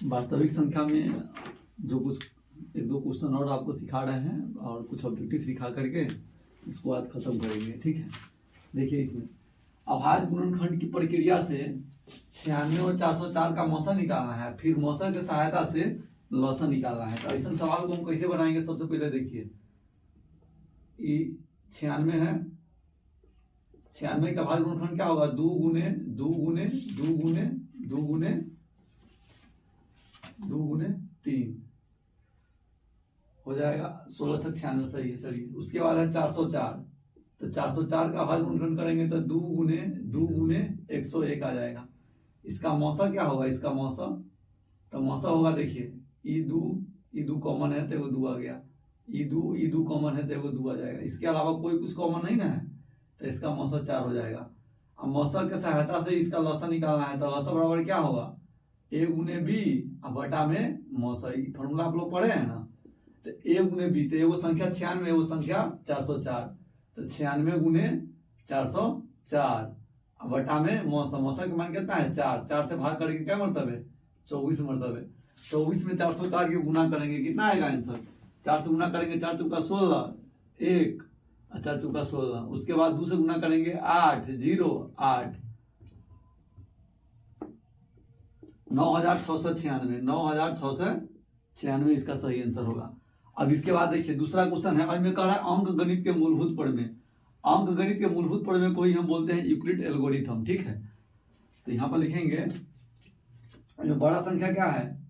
वास्तविक संख्या में जो कुछ एक दो क्वेश्चन और आपको सिखा रहे हैं और कुछ ऑब्जेक्टिव सिखा करके इसको आज खत्म करेंगे, ठीक है। देखिए इसमें अभाज्य गुणनखंड की प्रक्रिया से 96 और 404 का मौसा निकालना है, फिर मौसा की सहायता से लौसा निकालना है। तो ऐसा सवाल को हम कैसे बनाएंगे, सबसे पहले देखिए ये 96 है, 96 का अभाज्य गुणनखंड क्या होगा, 2 गुने 2 गुने 2 गुने 2 गुने 2 गुने 3 हो जाएगा 1696, सही है। चलिए उसके बाद है 404, तो 404 का अभाज्य गुणनखंड करेंगे तो 2 गुने 101 आ जाएगा। इसका मौसा क्या होगा, इसका मौसा तो मौसा होगा, देखिए ई दू कॉमन है तो वो 2 आ गया, ई दू कॉमन है तो वो 2 आ जाएगा। इसके अलावा कोई कुछ कॉमन नहीं ना है, तो इसका मौसा 4 हो जाएगा। अब मौसा की सहायता से इसका लौसा निकालना है, तो लौसा बराबर क्या होगा, ए गुने बी अब बटा में मौसा। फॉर्मूला आप लोग पढ़े हैं ना, तो ए गुने बी, तो एगो संख्या 96, एगो संख्या 404, तो 96 गुने 404 अब बटा में मौसा। मौसा का मान कितना है 4, 4 से भाग करके क्या मरतबे 24 मरतबे। 24 में 404 के गुना करेंगे, कितना आएगा आंसर, 4 से गुना करेंगे 4 चौका 16, 1 4 चौका 16, उसके बाद 2 से गुना करेंगे 8 0 8 9696, 9696 इसका सही आंसर होगा। अब इसके बाद देखिए दूसरा क्वेश्चन है, में कह रहा है अंक गणित के मूलभूत प्रमेय। अंक गणित के मूलभूत प्रमेय को ही हम बोलते हैं यूक्लिड एल्गोरिथम, ठीक है। तो यहाँ पर लिखेंगे बड़ा संख्या क्या है,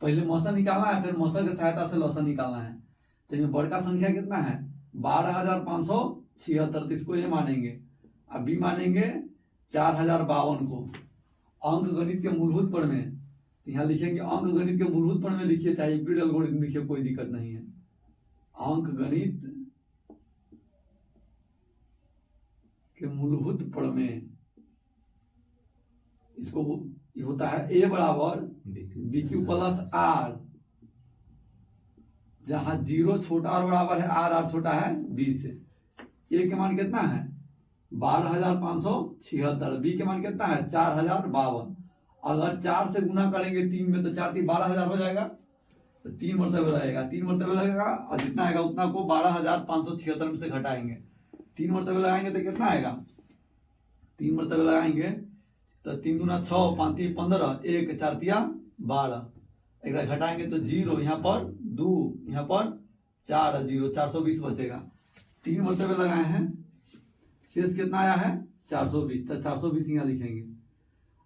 पहले मौसा निकालना है, फिर मौसा की सहायता से लौसा निकालना है। तो इसमें बड़का संख्या कितना है 12576, तो इसको ये मानेंगे। अब बी मानेंगे 4052 को। अंक गणित के मूलभूत प्रमेय, तो यहाँ लिखेंगे अंक गणित के मूलभूत प्रमेय लिखिए, चाहे यूक्लिड एल्गोरिथम लिखिए, कोई दिक्कत नहीं है। अंक गणित के मूलभूत प्रमेय, इसको होता है ए बराबर बी क्यू प्लस आर, जहां 0 छोटा और बराबर है आर, आर छोटा है बी से। ए के मान कितना है 12576, बी के मान कितना है 4052। अगर 4 से गुना करेंगे 3 में, तो 4 3 12000 हो जाएगा, तो 3 मरतबे लगेगा, 3 मरतबे लगेगा, और जितना आएगा उतना को 12576 में से घटाएंगे। 3 मरतबे लगाएंगे तो कितना आएगा, 3 मरतबे लगाएंगे तो 3 दूना 6, 5 3 15, 1 4 3 12, एक घटाएंगे तो 0, यहाँ पर 2, यहाँ पर 4 0, 420 बचेगा। 3 मरतबे लगाए हैं, शेष कितना आया है 420, तो 420 यहाँ लिखेंगे।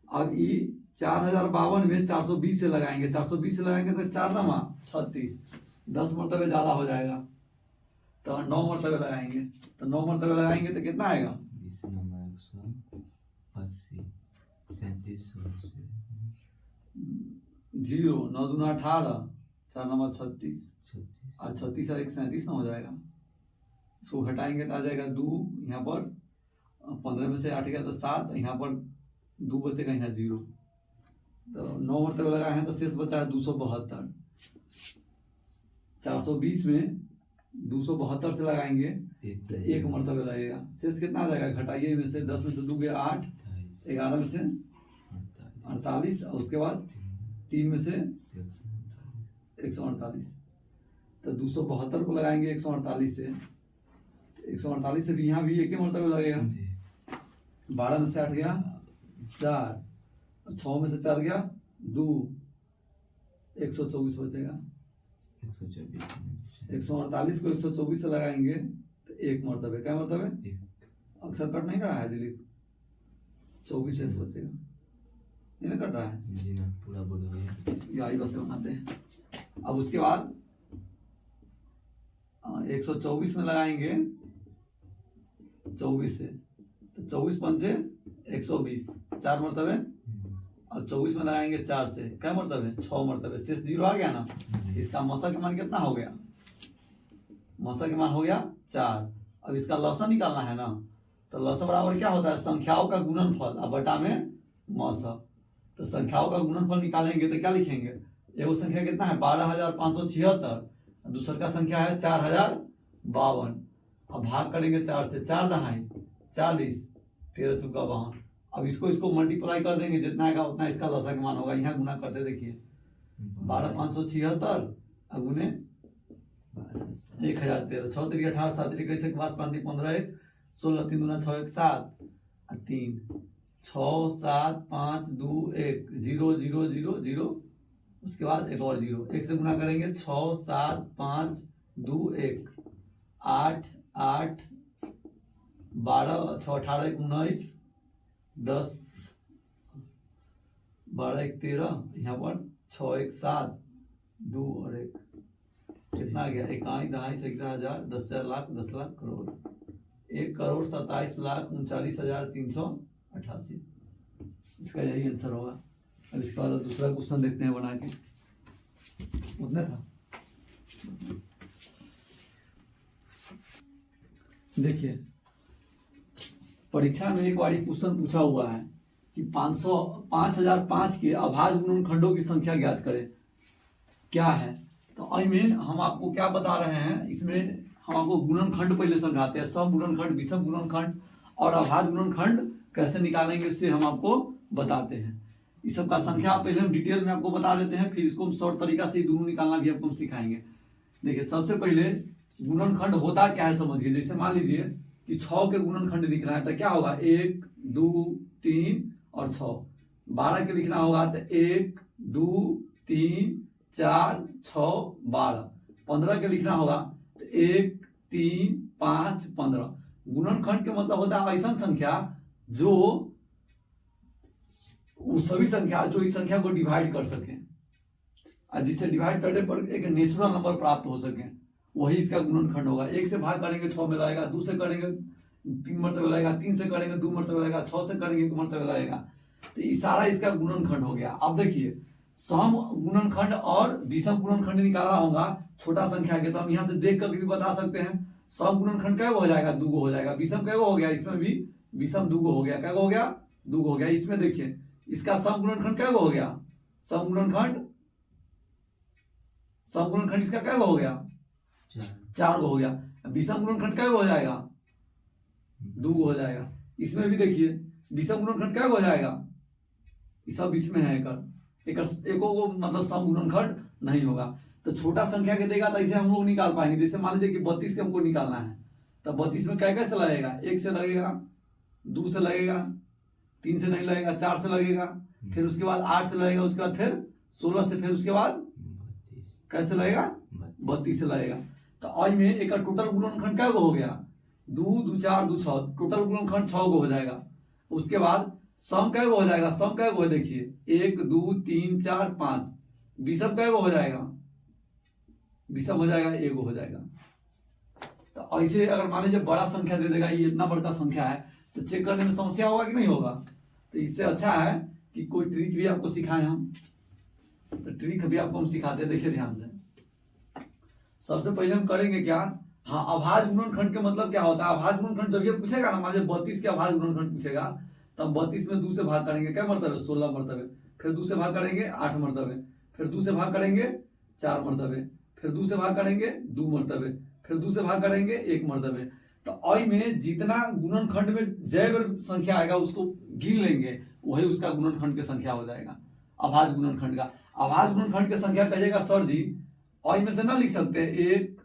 अब ये 4052 में 420 से लगाएंगे, 420 से लगाएंगे तो 4 नमा 36, 10 मरतबे ज्यादा हो जाएगा, तो 9 मरतबे लगाएंगे, तो 9 मरतबे लगाएंगे तो कितना आएगा 0 9 दूना 18, 4 नमा 36 और 36 और 1 37 ना हो जाएगा। इसको घटाएंगे तो आ जाएगा 2, यहाँ पर 15 में से 8 गया तो 7, यहाँ पर 2 बचेगा, यहाँ 0, तो 9 मरतबे लगाए हैं तो शेष बचा है 272। 420 में 272 से लगाएंगे तो 1 मरतबे लगेगा, शेष कितना आ जाएगा, घटाइए में से 10 में से 2 गया 8, 11 में से 48, और उसके बाद 3 में से 148, तो 272 को लगाएंगे 148 से, 148 से भी यहाँ भी 1 मरतबे लगेगा। 12 में से 8 गया 4, 6 में से 4 गया 2, 124 बचेगा। 148 को 124 से लगाएंगे तो 1 मरतबे, क्या मरतबे, अक्सर कट नहीं रहा है दिलीप, 24 शेष बचेगा, ये ना कट रहा है जी ना, पूरा बोलो यही बस बनाते हैं। अब उसके बाद 124 में लगाएंगे 24 से, तो 24 पंचे 120, 4 मरतबे, और 24 में लगाएंगे 4 से, क्या मरतबे 6 मरतबे, शेष 0 आ गया ना। इसका मौसा के मान कितना हो गया, मौसा के मान हो गया 4। अब इसका लौसा निकालना है ना, तो लौसा बराबर क्या होता है संख्याओं का गुणनफल अब बटा में मौसा। तो संख्याओं का गुणनफल निकालेंगे तो क्या लिखेंगे, एगो संख्या कितना है 12576, दूसर का संख्या है 4052। अब भाग करेंगे 4 से, 4 दहाई 40, 13 चौका 52, अब इसको इसको मल्टीप्लाई कर देंगे, जितना आएगा उतना इसका लसागु मान होगा। यहाँ गुना करते देखिए 12,576 गुने 1013, 6 3 18 7 3 21 5 5 15 1 16 3 दूना 6 1 7 3 6 7 5 2 1 0 0 0 0, उसके बाद एक और 0, 1 से गुना करेंगे 6 7 5 2 1 8 8 12 6 18 19 10 12 1 13, यहाँ पर 6 1 7 2 और 1 कितना आ गया 1 दहाई 11,000 10,000 लाख 10 लाख करोड़ 1,27,39,388। इसका यही आंसर होगा। अब इसके बाद दूसरा क्वेश्चन देखते हैं बना के, उतना था। देखिए परीक्षा में एक बार क्वेश्चन पूछा हुआ है कि 5005 के अभाज्य गुणनखंडों की संख्या ज्ञात करें, क्या है। तो आई मीन हम आपको क्या बता रहे हैं, इसमें हम आपको गुणनखंड पहले समझाते हैं, सम गुणनखंड, विषम गुणनखंड और अभाज्य गुणनखंड कैसे निकालेंगे इससे हम आपको बताते हैं। इस सब का संख्या पहले हम डिटेल में आपको बता देते हैं, फिर इसको हम शॉर्ट तरीका से दोनों निकालना भी आपको हम सिखाएंगे। देखिए सबसे पहले गुणनखंड होता क्या है समझिए। जैसे मान लीजिए कि 6 के गुणनखंड लिखना है तो क्या होगा 1 2 3 और 6। 12 के लिखना होगा तो 1 2 3 4 6 12। 15 के लिखना होगा तो 1 3 5 15। गुणनखंड के मतलब होता है ऐसा संख्या जो वो सभी संख्या जो इस संख्या को डिवाइड कर सके और जिससे डिवाइड करने पर एक नेचुरल नंबर प्राप्त हो सके, वही इसका गुणनखंड होगा। 1 से भाग करेंगे 6 में लगेगा, 2 से करेंगे 3 मरतबे लगेगा, 3 से करेंगे 2 मरतबे लगेगा, 6 से करेंगे 1 मरतबे लगेगा। तो ये सारा इसका गुणनखंड हो गया। अब देखिए सम गुणनखंड और विषम गुणनखंड निकालना होगा छोटा संख्या के, तो हम यहाँ से देख कर भी बता सकते हैं। सम गुणनखंड क्या हो जाएगा 2 हो जाएगा, विषम क्या हो गया, इसमें भी विषम 2 हो गया, क्या हो गया 2 हो गया। इसमें देखिए इसका सम गुणनखंड क्या हो गया, सम गुणनखंड इसका क्या हो गया 4 हो गया। विषम गुणनखंड क्या हो जाएगा 2 हो जाएगा। इसमें भी देखिए विषम गुणनखंड क्या हो जाएगा, ये सब इसमें है एको को मतलब सम गुणनखंड नहीं होगा। तो छोटा संख्या के देगा तो इसे हम लोग निकाल पाएंगे। जैसे मान लीजिए कि 32 के हमको निकालना है, तो 32 में क्या कैसे लगेगा, 1 से लगेगा, 2 से लगेगा, 3 से नहीं लगेगा, 4 से लगेगा, फिर उसके बाद 8 से लगेगा, उसके बाद फिर 16 से, फिर उसके बाद कैसे लगेगा 32 से लगेगा। तो आई में एक टोटल गुणनखंड क्या हो गया 2 2 4 2 6, टोटल गुणनखंड 6 को हो जाएगा। उसके बाद सम क्या हो जाएगा, सम क्या हो देखिए 1 2 3 4 5। विषम क्या हो जाएगा, विषम हो जाएगा 1 हो जाएगा। तो ऐसे अगर मान लीजिए बड़ा संख्या दे देगा, ये इतना बड़ा संख्या है, तो चेक करने में समस्या होगा कि नहीं होगा। तो इससे अच्छा है कि कोई ट्रिक भी आपको सिखाएं हम, तो ट्रिक भी आपको हम सिखाते हैं। देखिए ध्यान से सबसे पहले हम करेंगे क्या, हाँ अभाज्य गुणनखंड के मतलब क्या होता है। अभाज्य गुणनखंड जब ये पूछेगा ना, मान लीजिए 32 के अभाज्य गुणनखंड पूछेगा, तब 32 में 2 से भाग करेंगे क्या मरतबे 16 मरतबे, फिर 2 से भाग करेंगे 8 मरतबे, फिर 2 से भाग करेंगे 4 मरतबे, फिर 2 से भाग करेंगे 2 मरतबे, फिर 2 से भाग करेंगे 1 मरतबे। तो आई में जितना गुणनखंड में जैव संख्या आएगा उसको गिन लेंगे, वही उसका गुणनखंड की संख्या हो जाएगा अभाज्य गुणनखंड का। अभाज्य गुणनखंड की संख्या कहिएगा सर जी आई में से ना लिख सकते हैं 1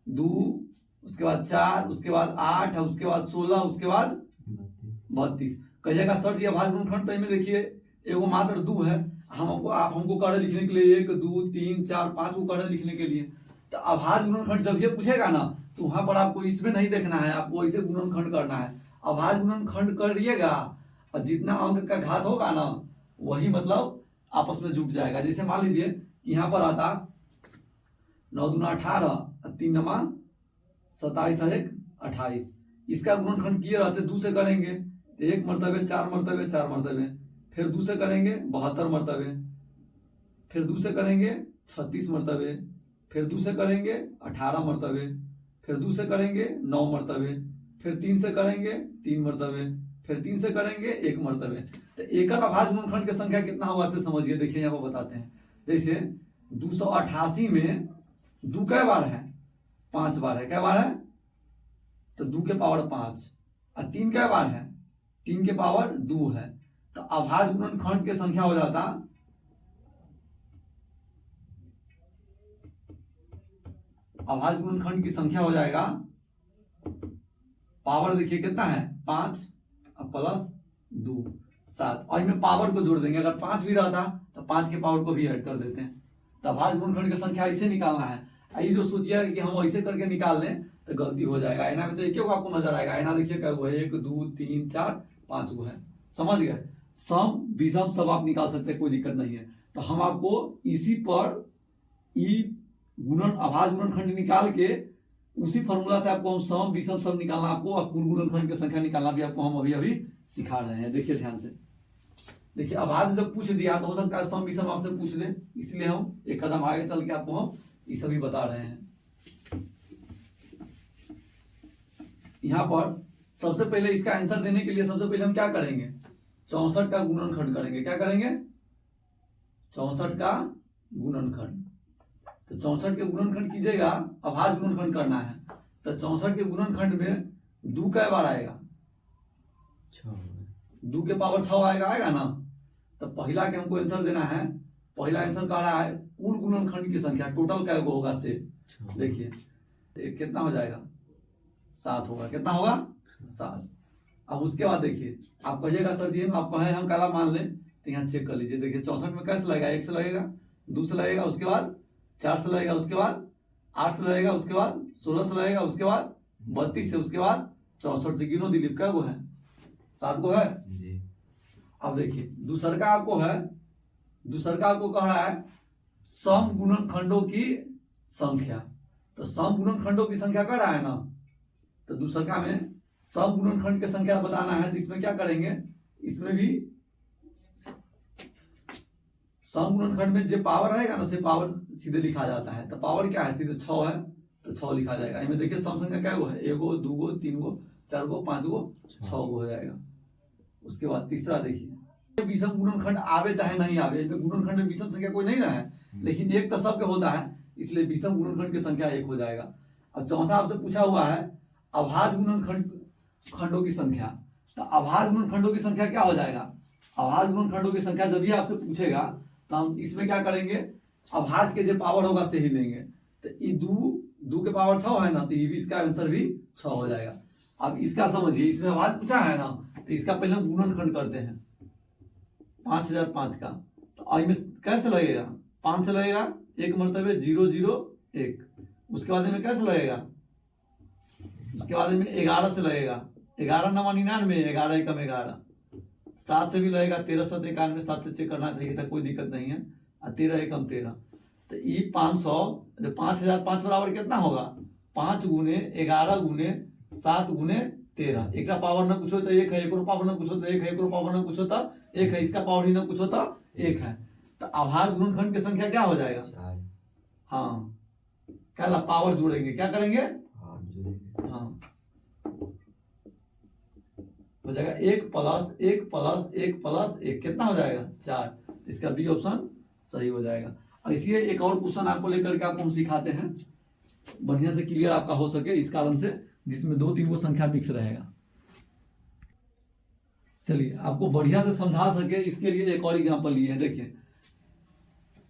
2 उसके बाद 4 उसके बाद 8 उसके बाद 16 उसके बाद 32। कहिएगा सर जी अभाज्य गुणनखंड तो में देखिए एगो मात्र 2 है, आप हमको कह रहे लिखने के लिए 1 2 3 4 5 को कह रहे लिखने के लिए। तो अभाज्य गुणनखंड जब ये पूछेगा ना, तो वहां पर आपको इसमें नहीं देखना है, आपको ऐसे गुणनखंड करना है। अभाज्य गुणनखंड करिएगा और जितना अंक का घात होगा ना वही मतलब आपस में जुट जाएगा। जैसे मान लीजिए यहाँ पर आता 9 दूना 18, 3 नमा 27 1 28। इसका गुणनखंड किए रहते 2 से करेंगे 1 मरतबे 4 मरतबे 4 मरतबे, फिर 2 से करेंगे 72 मरतबे, फिर 2 से करेंगे 36 मरतबे, फिर 2 से करेंगे 18 मरतबे, फिर 2 से करेंगे 9 मरतबे, फिर 3 से करेंगे 3 मरतबे, फिर 3 से करेंगे 1 मरतबे। तो एकल अभाज्य गुणनखंड की संख्या कितना होगा से समझिए। देखिए यहाँ पर बताते हैं। जैसे 288 में 2 कै बार है 5 बार है, क्या बार है तो 2 के पावर 5, और 3 कै बार है 3 के पावर 2 है, तो अभाज्य गुणनखंड की संख्या हो जाता, अभाज्य गुणनखंड की संख्या हो जाएगा, पावर देखिए कितना है 5 प्लस 2 7, और इनमें पावर को जोड़ देंगे, अगर 5 भी रहता तो 5 के पावर को भी ऐड कर देते हैं। तो अभाज्य गुणनखंड की संख्या ऐसे निकालना है। ये जो सोचिए कि हम ऐसे करके निकाल लें तो गलती हो जाएगा। आईना में तो एक आपको नजर आएगा, आईना देखिए क्या हुआ है, 1 2 3 4 5 गो है, समझ गए। सम विषम सब आप निकाल सकते हैं, कोई दिक्कत नहीं है। तो हम आपको इसी पर ई गुणन अभाज्य गुणनखंड निकाल के उसी फॉर्मूला से आपको हम सम विषम सब निकालना आपको, और कुल गुणनखंड की संख्या निकालना भी आपको हम अभी अभी सिखा रहे हैं। देखिए ध्यान से, देखिए अभाज्य जब पूछ दिया तो हो सकता है सम विषम आपसे पूछ ले, इसलिए हम एक कदम आगे चल के आपको हम ये सभी बता रहे हैं। यहां पर सबसे पहले इसका आंसर देने के लिए सबसे पहले हम क्या करेंगे, 64 का गुणनखंड करेंगे। क्या करेंगे, 64 का गुणनखंड। तो 64 के गुणनखंड कीजिएगा, अभाज्य गुणनखंड करना है। तो 64 के गुणनखंड में 2 कै बार आएगा, 2 के पावर 6 आएगा, आएगा ना। तो पहला के हमको आंसर देना है, पहला आंसर कह रहा है कुल गुणनखंड की संख्या टोटल क्या होगा से, देखिए कितना हो जाएगा 7 होगा, कितना होगा 7। अब उसके बाद देखिए आप कहिएगा सर जी आप कहें हम काला मान लें, तो यहाँ चेक कर लीजिए। देखिए 64 में कैसे लगेगा, 1 से लगेगा, 2 से लगेगा, उसके बाद 4 से लगेगा, उसके बाद 8 से लगेगा, उसके बाद 16 से लगेगा, उसके बाद 32 से, उसके बाद 64 से। गिनो दिलीप क्या वो है, 7 को है। अब देखिए दूसरा आपको है, दूसरा आपको कह रहा है सम गुणनखंडों की संख्या। तो सम गुणनखंडों की संख्या कह रहा है ना, तो दूसरा में सम गुणनखंड की संख्या बताना है। तो इसमें क्या करेंगे, इसमें भी सम गुणनखंड में जो पावर रहेगा ना, से पावर सीधे लिखा जाता है। तो पावर क्या है, सीधे 6 है, तो 6 लिखा जाएगा। इसमें देखिए सम संख्या क्या है, 1 गो 2 गो 3 गो 4 गो 5 गो 6 गो हो जाएगा। उसके बाद तीसरा देखिए विषम गुणनखंड आवे चाहे नहीं आवे, गुणनखंड में विषम संख्या कोई नहीं ना है, लेकिन एक तो सबके होता है, इसलिए विषम गुणनखंड की संख्या 1 हो जाएगा। अब चौथा आपसे पूछा हुआ है अभाज्य गुणनखंडों की संख्या। तो अभाज्य गुणनखंडों की संख्या क्या हो जाएगा, अभाज्य गुणनखंडों की संख्या जब भी आपसे पूछेगा तो हम इसमें क्या करेंगे, अभाज्य के जो पावर होगा से ही लेंगे। तो ये 2 के पावर 6 है ना, तो ये भी इसका आंसर भी 6 हो जाएगा। अब इसका समझिए, इसमें अभाज्य पूछा है ना, तो इसका पहले हम गुणनखंड करते हैं 5005 का। तो इसमें कैसे लगेगा, 5 से लगेगा, 1 मरतबे 0 0 1। उसके बाद में कैसे लगेगा, उसके बाद में 11 से लगेगा, 11 9 99, 11 एकम 11। 7 से भी लगेगा, 13 7 91, 7 से चेक करना चाहिए था, कोई दिक्कत नहीं है। 13 एकम 13। तो ये 500, जब 5005 बराबर कितना होगा, 5 गुने 11 गुने 7 गुने 13। एक पावर ना कुछ हो तो 1 है, एक पावर ना कुछ हो तो 1 है, एक पावर ना कुछ होता 1 है, इसका पावर ही ना कुछ होता 1 है। तो अभाज्य गुणनखंड की संख्या क्या हो जाएगा, 4। हाँ क्या पावर जोड़ेंगे, क्या करेंगे, हाँ हो जाएगा 1 प्लस 1 प्लस 1 प्लस 1, कितना हो जाएगा 4। इसका बी ऑप्शन सही हो जाएगा। और इसलिए एक और क्वेश्चन आपको लेकर के आपको हम सिखाते हैं, बढ़िया से क्लियर आपका हो सके, इस कारण से जिसमें 2-3 वो संख्या मिक्स रहेगा। चलिए आपको बढ़िया से समझा सके इसके लिए एक और एग्जांपल लिए हैं। देखिए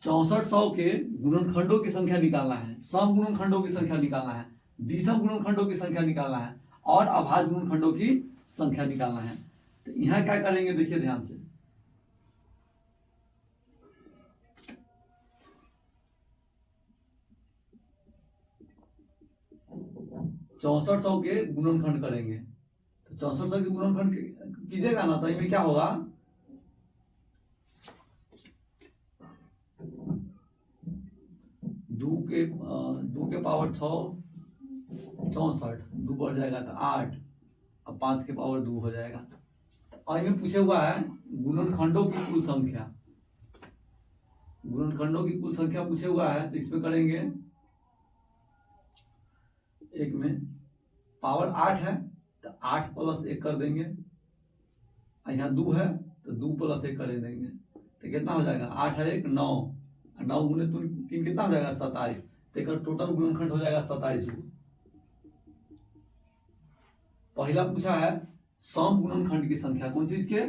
6400 के गुणनखंडों की संख्या निकालना है, सम गुणनखंडों की संख्या निकालना है, विषम गुणनखंडों की संख्या निकालना है, और अभाज्य गुणनखंडों की संख्या निकालना है। तो यहां क्या करेंगे, देखिए ध्यान से, चौसठ 100 के गुणनखंड करेंगे। तो 6400 के गुणनखंड कीजिएगा ना, तो इसमें क्या होगा, 2 के पावर 6 64, 2 बढ़ जाएगा तो 8, अब 5 के पावर 2 हो जाएगा। और इनमें पूछे हुआ है गुणनखंडों की कुल संख्या, गुणनखंडों की कुल संख्या पूछे हुआ है। तो इसमें करेंगे, एक में पावर 8 है तो 8 प्लस 1 कर देंगे, यहाँ 2 है तो 2 प्लस 1 कर देंगे, तो कितना हो जाएगा, 8 है 1 9, 9 गुने 3 कितना हो जाएगा 27। तो एक टोटल गुणनखंड हो जाएगा 27। पहला पूछा है सम गुणनखंड की संख्या, कौन चीज के?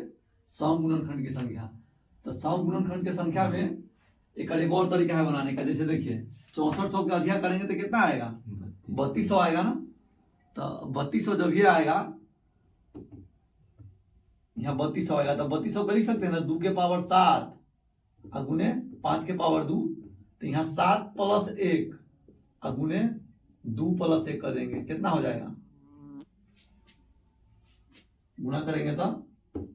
सम गुणनखंड की संख्या। तो सम गुणनखंड की संख्या में एक और तरीका है बनाने का। जैसे देखिए 6400 का अधिक करेंगे तो कितना आएगा? 3200 आएगा ना। तो 3200 जब ये आएगा, यहाँ 3200 आएगा, तो 3200 कर ही सकते हैं ना, 2 के पावर 7 अगुने 5 के पावर 2, तो यहाँ 7 + 1 अगुने 2 + 1 कर देंगे, कितना हो जाएगा? गुणा करेंगे तो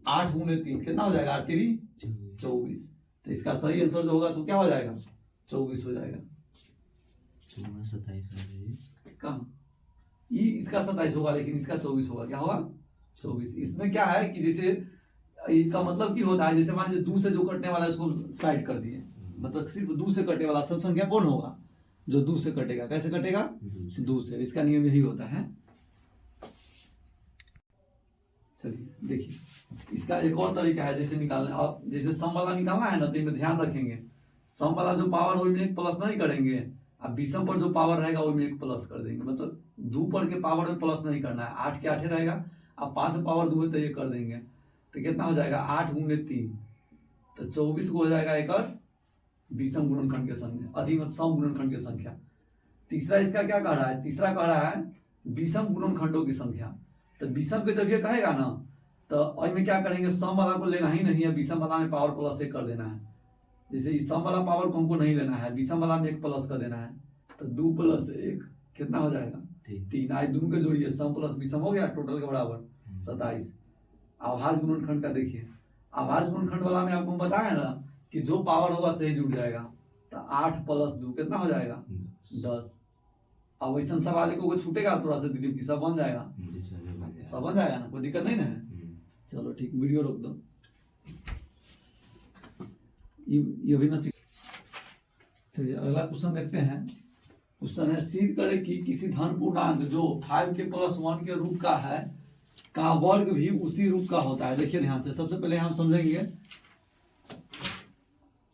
8 गुने 3 कितना हो जाएगा? 8 3 24। तो इसका सही आंसर जो होगा सो क्या हो जाएगा? 24 हो जाएगा। 27 कहाँ इसका 27 होगा, लेकिन इसका 24 होगा। क्या होगा? 24। इसमें क्या है कि जैसे इसका मतलब की होता है, जैसे मान लीजिए 2 से जो कटने वाला है उसको साइड कर दिए, मतलब सिर्फ 2 से कटने वाला सब संख्या कौन होगा? जो 2 से कटेगा। कैसे कटेगा? 2 से। इसका नियम यही होता है। चलिए देखिए, इसका एक और तरीका है जैसे निकालने। अब जैसे सम वाला निकालना है ना, तो इनमें ध्यान रखेंगे, सम वाला जो पावर हो में 1 प्लस नहीं करेंगे, अब विषम पर जो पावर रहेगा वो में 1 प्लस कर देंगे। मतलब 2 पर के पावर में प्लस नहीं करना है, 8 के 8 रहेगा। अब 5 में पावर 2 है तो ये कर देंगे, तो कितना हो जाएगा? 8 गुने 3, तो 24 को हो जाएगा एक और विषम गुणनखंड की संख्या, अधिक सम गुणनखंड की संख्या। तीसरा इसका क्या कह रहा है? तीसरा कह रहा है विषम गुणनखंडों की संख्या। तो विषम के जब ये कहेगा ना, तो में क्या करेंगे? सम वाला को लेना ही नहीं है, विषम वाला में पावर प्लस 1 कर देना है। जैसे इस सम वाला पावर को हमको नहीं लेना है, विषम वाला में 1 प्लस कर देना है, तो 2 + 1 कितना हो जाएगा? 3। आज दोनों के जोड़िए, सम प्लस विषम हो गया, टोटल के बराबर 27। आभाज्य गुणनखंड का देखिए, आभाज्य गुणनखंड वाला में आपको बताया ना कि जो पावर होगा सही जुड़ जाएगा। तो 8 + 2 कितना हो जाएगा? 10। अब वैसा सवाल को छूटेगा थोड़ा सा दीदी की, सब बन जाएगा, सब बन जाएगा ना, कोई दिक्कत नहीं ना है। चलो ठीक, वीडियो रोक दो, ये भी ना। चलिए अगला क्वेश्चन देखते हैं। क्वेश्चन है, सिद्ध करें कि किसी धन पूर्णांक जो 5 के + 1 के रूप का है का वर्ग भी उसी रूप का होता है। देखिए ध्यान से, सबसे पहले हम समझेंगे,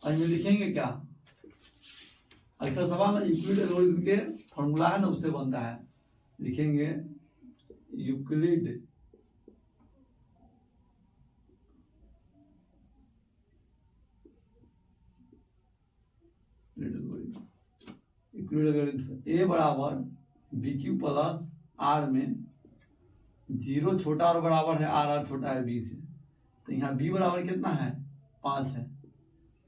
में लिखेंगे क्या? ऐसा सवाल ना यूक्लिड एल्गोरिथम के फॉर्मूला है ना, उससे बनता है। लिखेंगे यूक्लिड ए बराबर BQ + R में 0 छोटा और बराबर है RR छोटा है B से। तो यहाँ B बराबर कितना है? 5 है।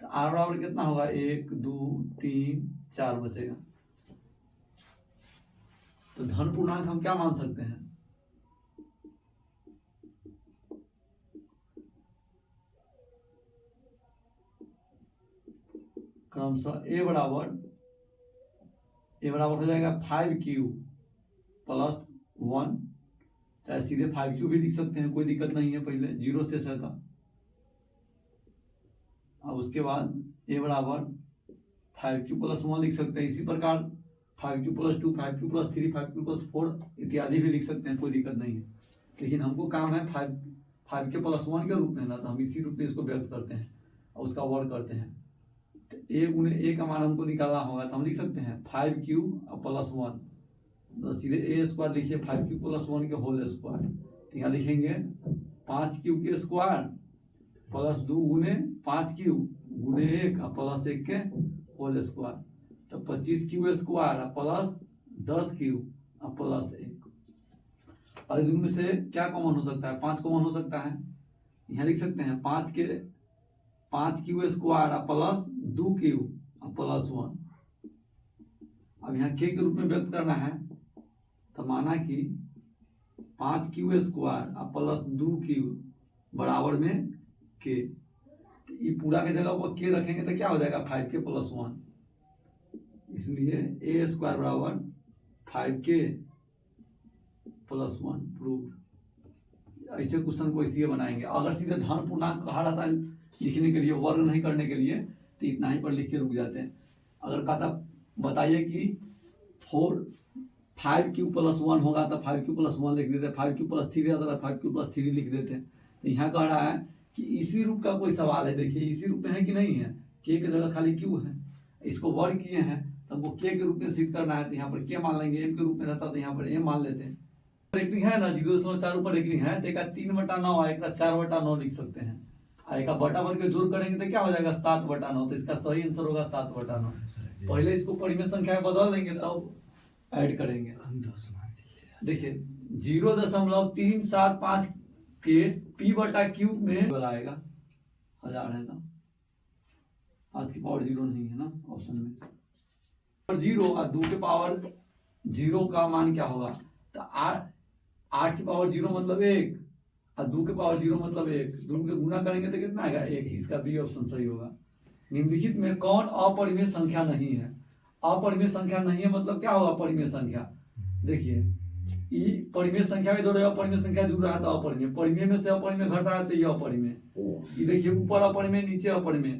तो R बराबर कितना होगा? 1 2 3 4 बचेगा। तो धन पूर्णांक हम क्या मान सकते हैं? क्रमशः ए बराबर हो जाएगा 5Q + 1, चाहे सीधे 5Q भी लिख सकते हैं, कोई दिक्कत नहीं है। पहले 0 से था। अब उसके बाद ए बराबर 5Q + 1 लिख सकते हैं। इसी प्रकार 5Q + 2, 5Q + 3, 5Q + 4 इत्यादि भी लिख सकते हैं, कोई दिक्कत नहीं है। लेकिन हमको काम है 5K + 1 के रूप में ना, तो हम इसी रूप में इसको व्यक्त करते हैं और उसका वर्ग करते हैं। तो ए गुने ए का मान हमको निकालना होगा, तो हम लिख सकते हैं 5Q + 1, तो सीधे A² लिखिए 5Q + 1 के होल स्क्वायर। तो यहाँ लिखेंगे 5Q के स्क्वायर + 2 गुने 5Q गुने 1 + 1 के होल स्क्वायर। तो 25Q² + 10Q + 1। और इनमें से क्या कॉमन हो सकता है? 5 कॉमन हो सकता है। यहाँ लिख सकते हैं 5Q² + 2Q + 1। अब यहाँ K के रूप में व्यक्त करना है, तो माना कि 5Q² + 2Q बराबर में K। ये पूरा के जगह पर K रखेंगे तो क्या हो जाएगा? 5K + 1। इसलिए A² बराबर 5K + 1 प्रूव। ऐसे क्वेश्चन को इसी बनाएंगे। अगर सीधे धन पूर्णांक कहा रहता है लिखने के लिए, वर्ग नहीं करने के लिए, तो इतना ही पर लिख के रुक जाते हैं। अगर कहता बताइए कि 5Q + 1 होगा तो 5Q + 1 लिख देते, 5Q + 3 रहता था 5Q + 3 लिख देते। तो यहाँ कह रहा है कि इसी रूप का कोई सवाल है। देखिए इसी रूप में है कि नहीं है? K की जगह खाली Q है, इसको वर्ग किए हैं, तो हमको K के रूप में सिद्ध करना है। तो यहाँ पर K मान लेंगे, M के रूप में रहता तो यहाँ पर M मान लेते हैं। रेकनिंग है ना, 0.4 ऊपर रेकनिंग है, तो एक 3/9 है, एक 4/9 लिख सकते हैं। एक बटा भर के जोड़ करेंगे तो क्या हो जाएगा 7/9, तो इसका सही आंसर होगा 7/9। पहले इसको परिमेय संख्या में बदल देंगे तब ऐड करेंगे। देखिए 0.375 के p/क्यूब में बनाएगा 1000 है ना, आज की पावर 0 नहीं है ना ऑप्शन में, और 0 और 2 के पावर 0 का मान क्या होगा, तो 8 की पावर 0 मतलब 1 और 2 के पावर 0 मतलब 1, दोनों के गुना करेंगे तो कितना आएगा 1, इसका बी ऑप्शन सही होगा। निम्नलिखित में कौन अपरिमेय संख्या नहीं है? अपरिमेय संख्या नहीं है मतलब क्या होगा परिमेय संख्या, देखिए ई परिमेय संख्या के द्वारा अपरिमेय संख्या जुड़ रहा है तो अपरिमेय, परिमेय में से अपरिमेय घट रहा है तो ये अपरिमेय, ये देखिए ऊपर अपरिमेय नीचे अपरिमेय,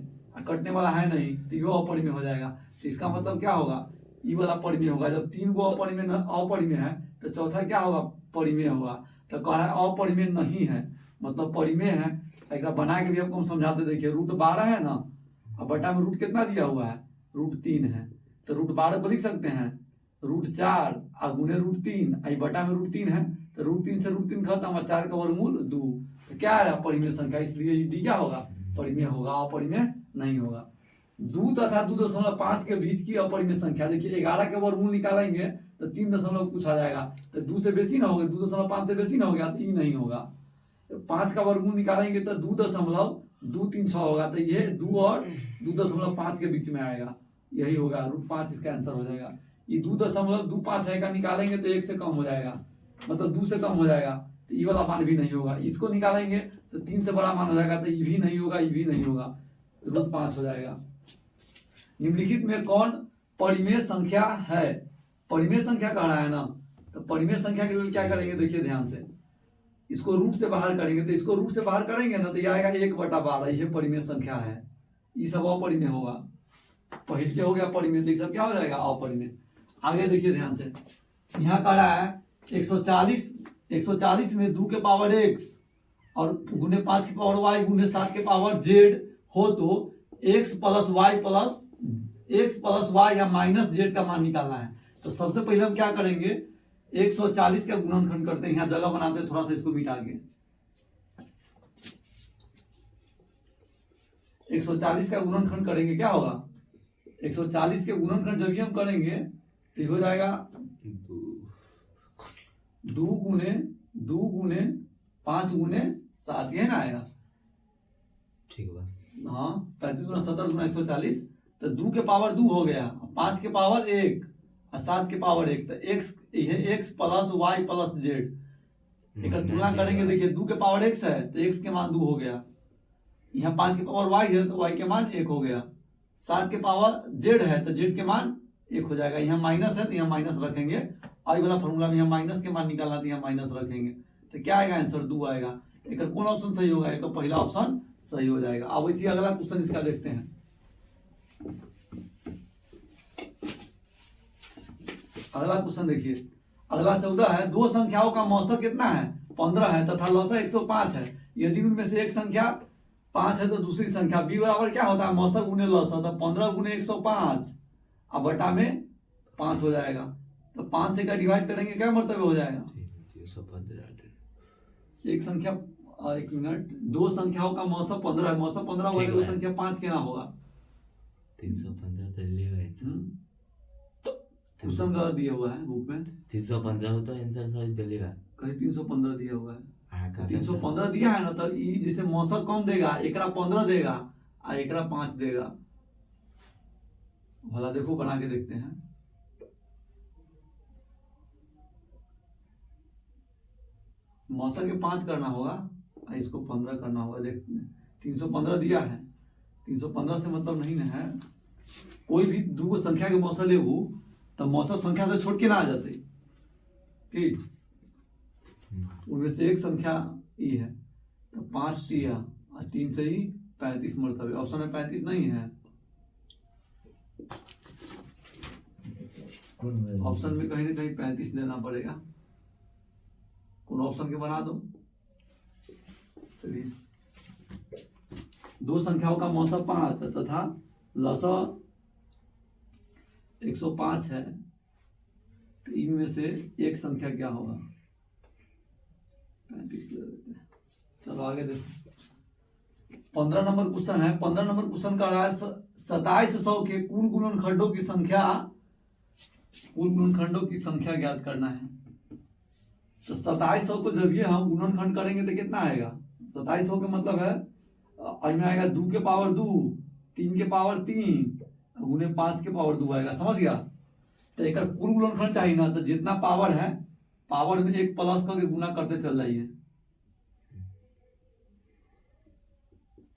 कटने वाला है नहीं तो ये अपरिमेय हो जाएगा। तो इसका मतलब क्या होगा, ई वाला परिमेय होगा। जब 3 गो अपरिमेय है तो चौथा क्या होगा परिमेय होगा। तो कह रहा है अपरिमेय नहीं है मतलब परिमेय है। एक बना के भी आपको हम समझाते, देखिए √12 है ना, अब बटा में रूट कितना दिया हुआ है, √3 है, तो √12 को लिख सकते हैं √4 और गुने √3, आई बटा में √3 है तो √3 से √3 खत्म और 4 का वर्गमूल 2, तो क्या है परिमेय संख्या, इसलिए डी क्या होगा परिमेय होगा, अपरिमेय नहीं होगा। 2 तथा 2.5 के बीच की अपरिमेय संख्या, देखिए 11 के वर्गमूल निकालेंगे तो 3 दशमलव कुछ आ जाएगा, तो 2 से बेसी ना होगा, 2.5 से बेसी ना हो गया तो ये नहीं होगा। 5 का वर्गमूल निकालेंगे तो 2.236 होगा, तो ये 2 और 2.5 के बीच में आएगा, यही होगा √5 इसका आंसर हो जाएगा। ये 2.25 है का निकालेंगे तो 1 से कम हो जाएगा, मतलब 2 से कम हो जाएगा, तो ये वाला मान भी नहीं होगा। इसको निकालेंगे तो 3 से बड़ा मान हो जाएगा, तो ये भी नहीं होगा, ये भी नहीं होगा, √5 हो जाएगा। निम्नलिखित में कौन परिमेय संख्या है? परिमेय संख्या कह रहा है ना, तो परिमेय संख्या के लिए क्या करेंगे, देखिए ध्यान से, इसको रूट से बाहर करेंगे, तो इसको रूट से बाहर करेंगे ना तो ये आएगा 1/12, ये परिमेय संख्या है, ये सब अपरिमेय होगा। पहले क्या हो गया परिमेय, तो ये सब क्या हो जाएगा अपरिमेय। आगे देखिए ध्यान से, यहाँ कह रहा है 140 में 2 के पावर x और गुने 5 की पावर y गुने 7 के पावर z हो तो x प्लस y या माइनस z का मान निकालना है। तो सबसे पहले हम क्या करेंगे, 140 का गुणनखंड करते हैं, यहाँ जगह बनाते हैं, थोड़ा सा इसको मिटा के 140 का गुणनखंड करेंगे, क्या होगा 140 के गुणनखंड जब भी हम करेंगे तो हो जाएगा 2 गुने 5 गुने 7, ये ना आएगा, ठीक है हाँ 35 गुना 70 गुना 140, तो 2 के पावर 2 हो गया, 5 के पावर 1 और 7 के पावर 1, तो x plus y plus z, एक तुलना करेंगे, देखिए 2 के पावर x है तो x के मान 2 हो गया, यहाँ 5 के पावर y है तो y के मान 1 हो गया, 7 के पावर z है तो z के मान 1 हो जाएगा, यहाँ माइनस है तो यहाँ माइनस रखेंगे, आई वाला फॉर्मूला में यहाँ माइनस के मान निकालना तो यहाँ माइनस रखेंगे, तो क्या आएगा आंसर 2 आएगा। एक कौन ऑप्शन सही होगा, एक पहला ऑप्शन सही हो जाएगा। अब इसी अगला क्वेश्चन इसका देखते हैं। अगला क्वेश्चन देखिए, अगला 14 है, दो संख्याओं का मौसक कितना है 15 है तथा लौसक 105 है, यदि उनमें से एक संख्या 5 है तो दूसरी संख्या b बराबर क्या होता है मौसक गुने लौसक, तो 15 गुने 105 अब बटा में 5 हो जाएगा, तो 5 से क्या डिवाइड करेंगे क्या मर्तबे हो जाएगा, एक संख्या एक मिनट, दो संख्याओं का मौसक 15 है, मौसक 15 होगा तो संख्या 5 क्या होगा 315 तो लेगा क्वेश्चन गलत दिया हुआ है बुक में, 315 होता है आंसर सही चलेगा, कहीं 315 दिया हुआ है, हाँ 315 दिया है ना, तो ई जैसे मौसक कम देगा, एकरा 15 देगा और एकरा 5 देगा, भला देखो बना के देखते हैं। मौसक के 5 करना होगा और इसको 15 करना होगा, देखते हैं 315 दिया है, 315 से मतलब नहीं ना है, कोई भी दो संख्या के मौसक लेबू तो मौसक संख्या से छोड़ के ना आ जाते ठीक, उनमें से एक संख्या ई है तो 5 दिया और 3 से ही 35 मरतबे, ऑप्शन में 35 नहीं है, ऑप्शन में कहीं ना कहीं 35 देना पड़ेगा, कौन ऑप्शन के बना दो। चलिए, दो संख्याओं का मौसक 5 तथा लौसक 105 है, तो इनमें से एक संख्या क्या होगा, 29 ले लेते हैं। चलो आगे देखो 15 नंबर क्वेश्चन है। 15 नंबर क्वेश्चन का रहा है 2700 के कुल गुणनखंडों की संख्या, कुल गुणनखंडों की संख्या ज्ञात करना है। तो 2700 को जब ये हम गुणनखंड करेंगे तो कितना आएगा? 2700 का मतलब है इसमें आएगा 2 के पावर 2, 3 के पावर 3 गुने 5 के पावर 2 आएगा। समझ गया? तो एक कुल गुणनखंड चाहिए ना, तो जितना पावर है पावर में एक प्लस करके गुना करते चल जाइए।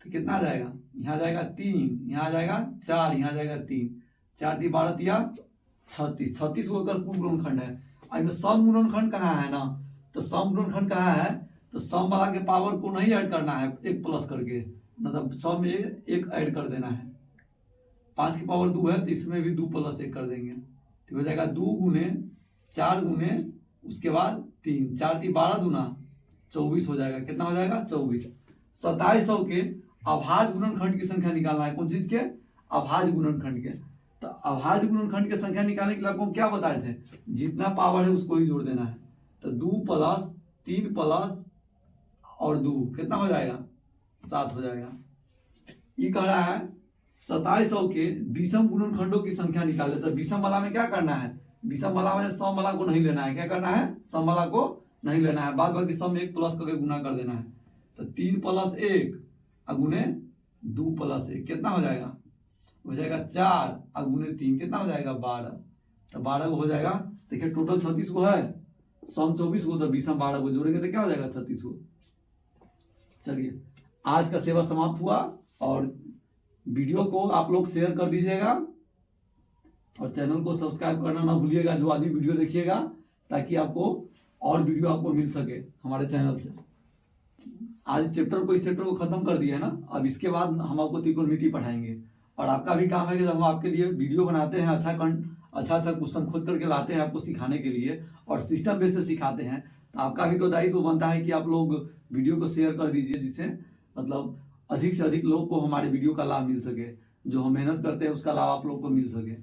तो कितना आ जाएगा? यहाँ जाएगा 3, यहाँ जाएगा 4, यहाँ जाएगा 3, 4 × 12 = 36। 36 को अगर कुल गुणनखंड है। इसमें सम गुणनखंड कहाँ है ना, तो सम गुणनखंड कहाँ है, तो सम वाला के पावर को नहीं ऐड करना है एक प्लस करके, मतलब सम में एक ऐड कर देना है। 5 की पावर 2 है तो इसमें भी 2 + 1 कर देंगे तो हो जाएगा 2 गुने 4 गुने उसके बाद 3, 4 × 12 दूना 24 हो जाएगा। कितना हो जाएगा? 24। 2700 के अभाज्य गुणनखंड की संख्या निकालना है। कौन चीज के? अभाज्य गुणनखंड के। तो अभाज्य गुणनखंड की संख्या निकालने के लिए आपको क्या बताए थे? जितना पावर है उसको ही जोड़ देना है। तो 2 + 3 + और 2 कितना हो जाएगा? 7 हो जाएगा। ये कह रहा है 2700 के विषम गुणनखंडों की संख्या निकाले। तो विषम वाला में क्या करना है? विषम वाला में सम वाला को नहीं लेना है। क्या करना है? सम वाला को नहीं लेना है, बाद बाकी सम में एक प्लस करके गुना कर देना है। तो 3 + 1 गुने 2 + 1 कितना हो जाएगा? हो जाएगा 4 गुने 3 कितना हो जाएगा? 12। तो 12 को हो जाएगा। देखिए टोटल 36 को है, सम 24 को, तो विषम 12 को जोड़ेंगे तो क्या हो जाएगा? 36 को। चलिए आज का सेवा समाप्त हुआ और वीडियो को आप लोग शेयर कर दीजिएगा और चैनल को सब्सक्राइब करना ना भूलिएगा जो आदमी वीडियो देखिएगा, ताकि आपको और वीडियो आपको मिल सके हमारे चैनल से। आज चैप्टर को, इस चैप्टर को खत्म कर दिया है ना। अब इसके बाद हम आपको त्रिकोणमिति पढ़ाएंगे और आपका भी काम है कि जब हम आपके लिए वीडियो बनाते हैं, अच्छा क्वेश्चन खोज करके लाते हैं आपको सिखाने के लिए और सिस्टम बेस से सिखाते हैं, तो आपका भी तो दायित्व बनता है कि आप लोग वीडियो को शेयर कर दीजिए, जिससे मतलब अधिक से अधिक लोग को हमारे वीडियो का लाभ मिल सके। जो हम मेहनत करते हैं उसका लाभ आप लोग को मिल सके।